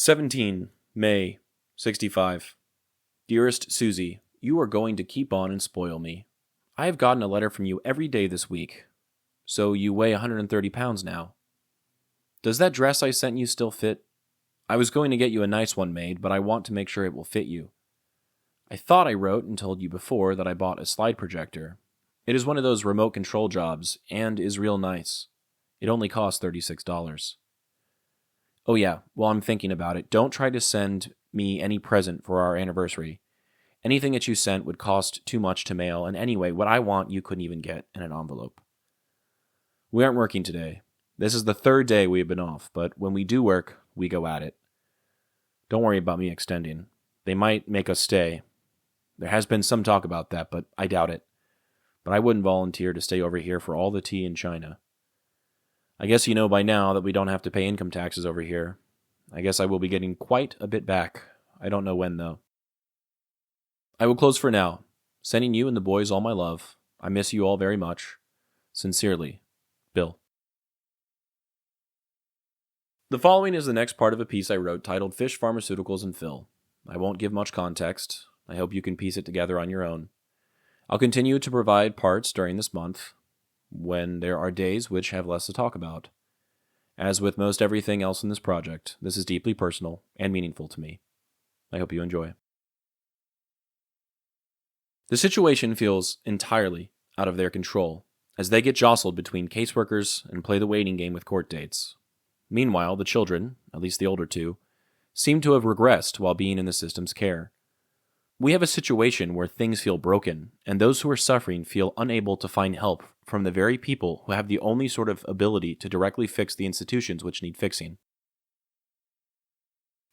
17 May 65. Dearest Suzie, you are going to keep on and spoil me. I have gotten a letter from you every day this week. So you weigh 130 pounds now. Does that dress I sent you still fit? I was going to get you a nice one made, but I want to make sure it will fit you. I thought I wrote and told you before that I bought a slide projector. It is one of those remote control jobs, and is real nice. It only costs $36. Oh yeah, while I'm thinking about it, don't try to send me any present for our anniversary. Anything that you sent would cost too much to mail, and anyway, what I want you couldn't even get in an envelope. We aren't working today. This is the third day we have been off, but when we do work, we go at it. Don't worry about me extending. They might make us stay. There has been some talk about that, but I doubt it. But I wouldn't volunteer to stay over here for all the tea in China. I guess you know by now that we don't have to pay income taxes over here. I guess I will be getting quite a bit back. I don't know when, though. I will close for now. Sending you and the boys all my love. I miss you all very much. Sincerely, Bill. The following is the next part of a piece I wrote titled Fish, Pharmaceuticals, and Phil. I won't give much context. I hope you can piece it together on your own. I'll continue to provide parts during this month, when there are days which have less to talk about. As with most everything else in this project, this is deeply personal and meaningful to me. I hope you enjoy. The situation feels entirely out of their control, as they get jostled between caseworkers and play the waiting game with court dates. Meanwhile, the children, at least the older two, seem to have regressed while being in the system's care. We have a situation where things feel broken, and those who are suffering feel unable to find help from the very people who have the only sort of ability to directly fix the institutions which need fixing.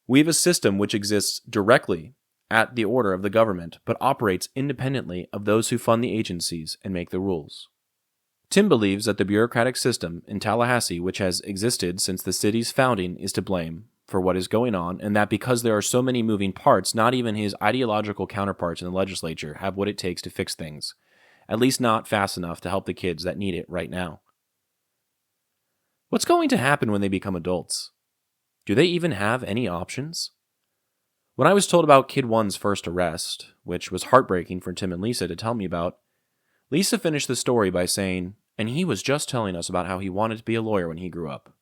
We have a system which exists directly at the order of the government, but operates independently of those who fund the agencies and make the rules. Tim believes that the bureaucratic system in Tallahassee, which has existed since the city's founding, is to blame for what is going on, and that because there are so many moving parts, not even his ideological counterparts in the legislature have what it takes to fix things, at least not fast enough to help the kids that need it right now. What's going to happen when they become adults? Do they even have any options? When I was told about Kid 1's first arrest, which was heartbreaking for Tim and Lisa to tell me about, Lisa finished the story by saying, and he was just telling us about how he wanted to be a lawyer when he grew up.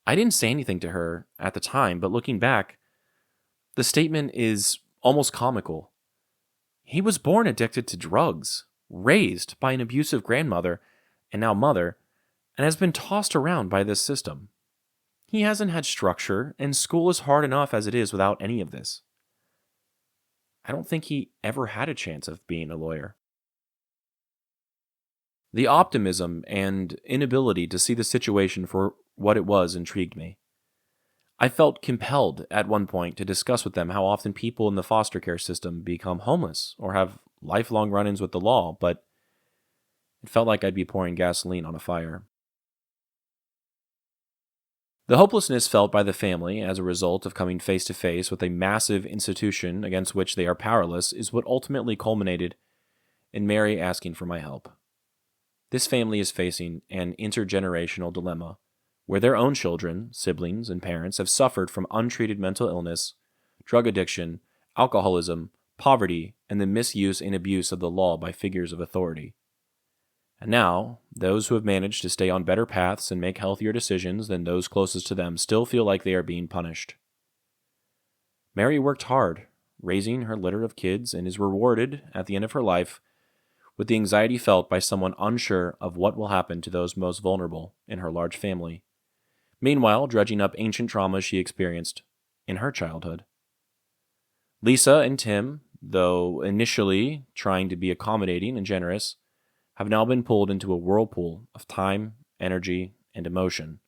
I didn't say anything to her at the time, but looking back, the statement is almost comical. He was born addicted to drugs, raised by an abusive grandmother, and now mother, and has been tossed around by this system. He hasn't had structure, and school is hard enough as it is without any of this. I don't think he ever had a chance of being a lawyer. The optimism and inability to see the situation for what it was intrigued me. I felt compelled at one point to discuss with them how often people in the foster care system become homeless or have lifelong run-ins with the law, but it felt like I'd be pouring gasoline on a fire. The hopelessness felt by the family as a result of coming face to face with a massive institution against which they are powerless is what ultimately culminated in Mary asking for my help. This family is facing an intergenerational dilemma, where their own children, siblings, and parents have suffered from untreated mental illness, drug addiction, alcoholism, poverty, and the misuse and abuse of the law by figures of authority. And now, those who have managed to stay on better paths and make healthier decisions than those closest to them still feel like they are being punished. Mary worked hard, raising her litter of kids, and is rewarded, at the end of her life, with the anxiety felt by someone unsure of what will happen to those most vulnerable in her large family, meanwhile dredging up ancient traumas she experienced in her childhood. Lisa and Tim, though initially trying to be accommodating and generous, have now been pulled into a whirlpool of time, energy, and emotion,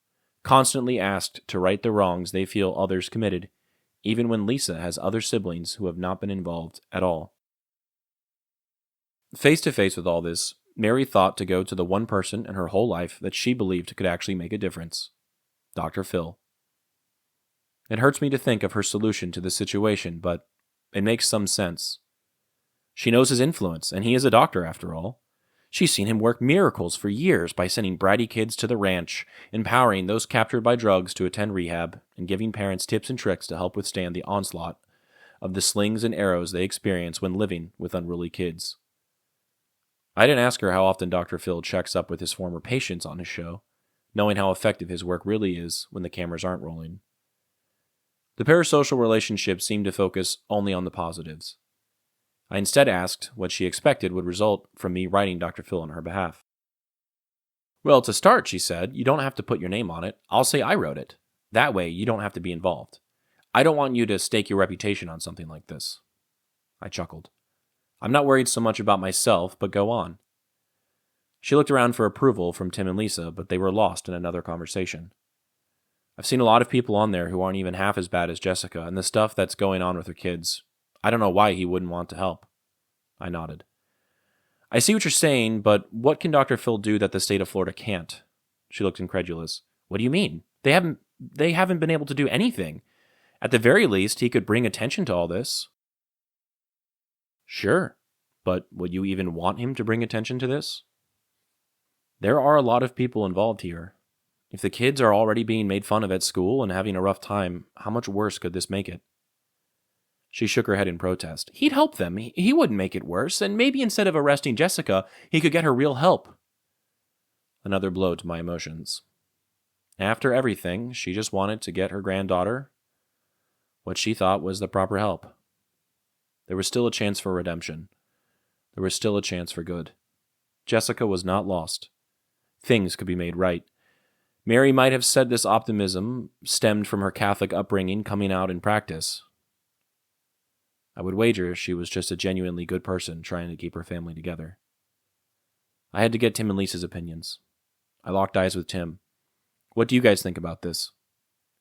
constantly asked to right the wrongs they feel others committed, even when Lisa has other siblings who have not been involved at all. Face to face with all this, Mary thought to go to the one person in her whole life that she believed could actually make a difference, Dr. Phil. It hurts me to think of her solution to the situation, but it makes some sense. She knows his influence, and he is a doctor after all. She's seen him work miracles for years by sending bratty kids to the ranch, empowering those captured by drugs to attend rehab, and giving parents tips and tricks to help withstand the onslaught of the slings and arrows they experience when living with unruly kids. I didn't ask her how often Dr. Phil checks up with his former patients on his show, knowing how effective his work really is when the cameras aren't rolling. The parasocial relationship seemed to focus only on the positives. I instead asked what she expected would result from me writing Dr. Phil on her behalf. Well, to start, she said, you don't have to put your name on it. I'll say I wrote it. That way, you don't have to be involved. I don't want you to stake your reputation on something like this. I chuckled. I'm not worried so much about myself, but go on. She looked around for approval from Tim and Lisa, but they were lost in another conversation. I've seen a lot of people on there who aren't even half as bad as Jessica, and the stuff that's going on with her kids, I don't know why he wouldn't want to help. I nodded. I see what you're saying, but what can Dr. Phil do that the state of Florida can't? She looked incredulous. What do you mean? They haven't been able to do anything. At the very least, he could bring attention to all this. Sure, but would you even want him to bring attention to this? There are a lot of people involved here. If the kids are already being made fun of at school and having a rough time, how much worse could this make it? She shook her head in protest. He'd help them. He wouldn't make it worse, and maybe instead of arresting Jessica, he could get her real help. Another blow to my emotions. After everything, she just wanted to get her granddaughter what she thought was the proper help. There was still a chance for redemption. There was still a chance for good. Jessica was not lost. Things could be made right. Mary might have said this optimism stemmed from her Catholic upbringing coming out in practice. I would wager she was just a genuinely good person trying to keep her family together. I had to get Tim and Lisa's opinions. I locked eyes with Tim. What do you guys think about this?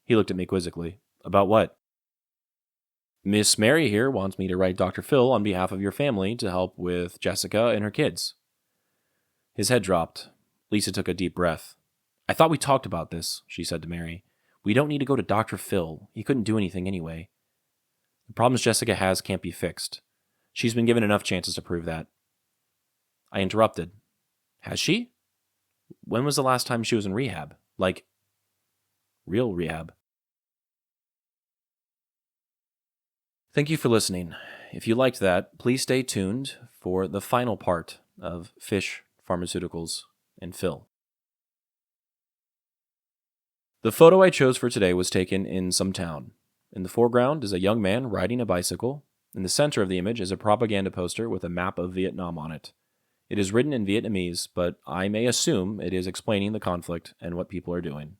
He looked at me quizzically. About what? Miss Mary here wants me to write Dr. Phil on behalf of your family to help with Jessica and her kids. His head dropped. Lisa took a deep breath. I thought we talked about this, she said to Mary. We don't need to go to Dr. Phil. He couldn't do anything anyway. The problems Jessica has can't be fixed. She's been given enough chances to prove that. I interrupted. Has she? When was the last time she was in rehab? Like, real rehab. Thank you for listening. If you liked that, please stay tuned for the final part of Fish, Pharmaceuticals, and Phil. The photo I chose for today was taken in some town. In the foreground is a young man riding a bicycle. In the center of the image is a propaganda poster with a map of Vietnam on it. It is written in Vietnamese, but I may assume it is explaining the conflict and what people are doing.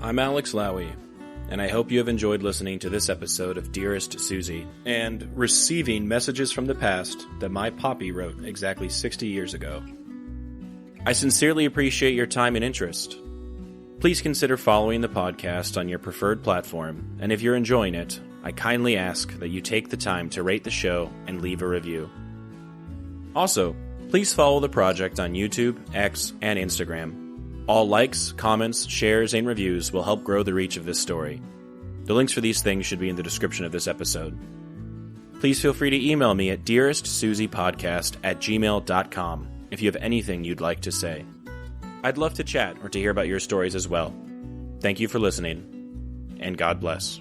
I'm Alex Lowy, and I hope you have enjoyed listening to this episode of Dearest Suzie, and receiving messages from the past that my Popi wrote exactly 60 years ago. I sincerely appreciate your time and interest. Please consider following the podcast on your preferred platform, and if you're enjoying it, I kindly ask that you take the time to rate the show and leave a review. Also, please follow the project on YouTube, X, and Instagram. All likes, comments, shares, and reviews will help grow the reach of this story. The links for these things should be in the description of this episode. Please feel free to email me at dearestsuziepodcast@gmail.com if you have anything you'd like to say. I'd love to chat or to hear about your stories as well. Thank you for listening, and God bless.